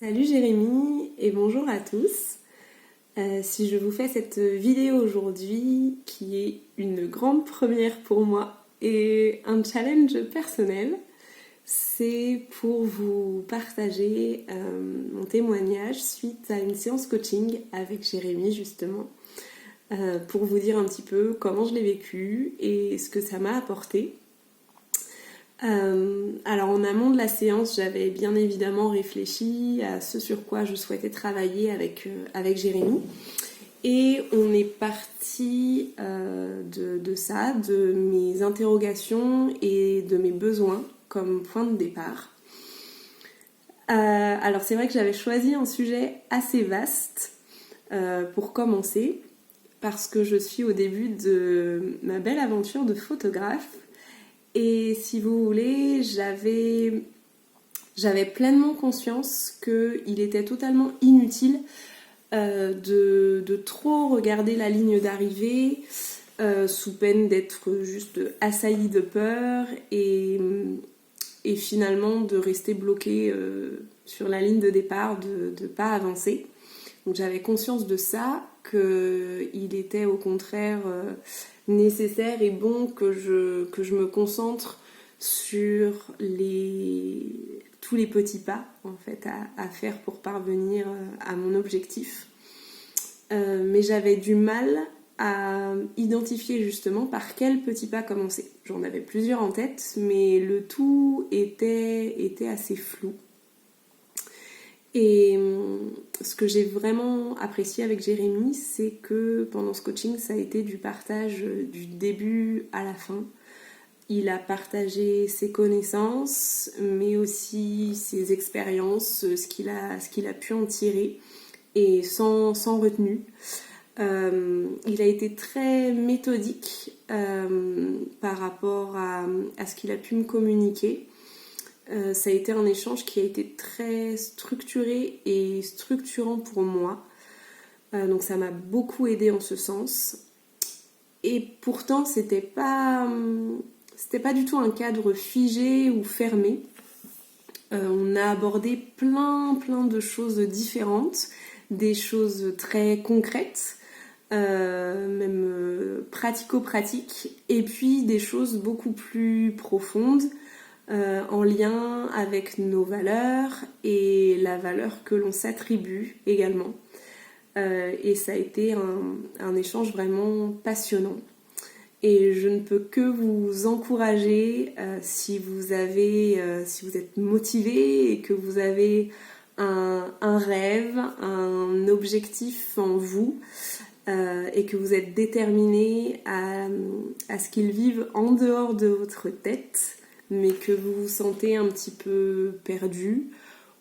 Salut Jérémy et bonjour à tous. Si je vous fais cette vidéo aujourd'hui, qui est une grande première pour moi et un challenge personnel, c'est pour vous partager mon témoignage suite à une séance coaching avec Jérémy justement, pour vous dire un petit peu comment je l'ai vécu et ce que ça m'a apporté. Alors en amont de la séance, j'avais bien évidemment réfléchi à ce sur quoi je souhaitais travailler avec Jérémy. Et on est parti de ça, de mes interrogations et de mes besoins comme point de départ. Alors c'est vrai que j'avais choisi un sujet assez vaste pour commencer, parce que je suis au début de ma belle aventure de photographe. Et si vous voulez, j'avais pleinement conscience qu'il était totalement inutile de trop regarder la ligne d'arrivée sous peine d'être juste assailli de peur et finalement de rester bloqué sur la ligne de départ, de ne pas avancer. Donc j'avais conscience de ça, qu'il était au contraire nécessaire et bon que je me concentre sur tous les petits pas en fait à faire pour parvenir à mon objectif. Mais j'avais du mal à identifier justement par quel petit pas commencer. J'en avais plusieurs en tête, mais le tout était assez flou. Et ce que j'ai vraiment apprécié avec Jérémy, c'est que pendant ce coaching, ça a été du partage du début à la fin. Il a partagé ses connaissances, mais aussi ses expériences, ce qu'il a pu en tirer, et sans retenue. Il a été très méthodique par rapport à ce qu'il a pu me communiquer. Ça a été un échange qui a été très structuré et structurant pour moi. Donc ça m'a beaucoup aidé en ce sens. Et pourtant, c'était pas du tout un cadre figé ou fermé. On a abordé plein de choses différentes, des choses très concrètes, même pratico-pratiques, et puis des choses beaucoup plus profondes, en lien avec nos valeurs et la valeur que l'on s'attribue également. Et ça a été un échange vraiment passionnant. Et je ne peux que vous encourager, si vous êtes motivé et que vous avez un rêve, un objectif en vous, et que vous êtes déterminé à ce qu'il vive en dehors de votre tête, mais que vous vous sentez un petit peu perdu,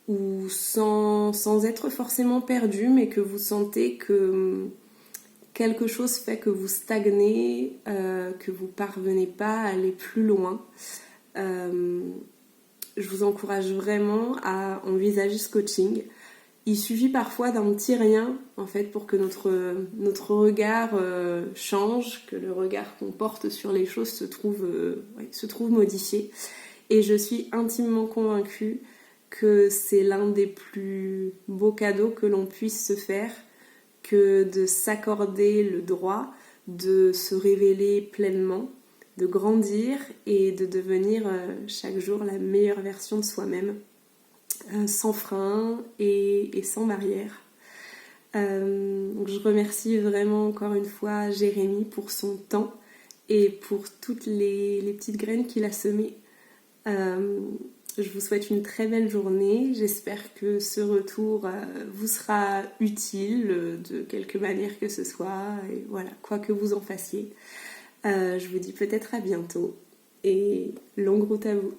ou sans être forcément perdu, mais que vous sentez que quelque chose fait que vous stagnez, que vous parvenez pas à aller plus loin. Je vous encourage vraiment à envisager ce coaching. Il suffit parfois d'un petit rien en fait pour que notre regard change, que le regard qu'on porte sur les choses se trouve modifié. Et je suis intimement convaincue que c'est l'un des plus beaux cadeaux que l'on puisse se faire, que de s'accorder le droit de se révéler pleinement, de grandir et de devenir chaque jour la meilleure version de soi-même, sans frein et sans barrière. Donc je remercie vraiment encore une fois Jérémy pour son temps et pour toutes les petites graines qu'il a semées. Je vous souhaite une très belle journée. J'espère que ce retour vous sera utile de quelque manière que ce soit. Et voilà, quoi que vous en fassiez. Je vous dis peut-être à bientôt et longue route à vous.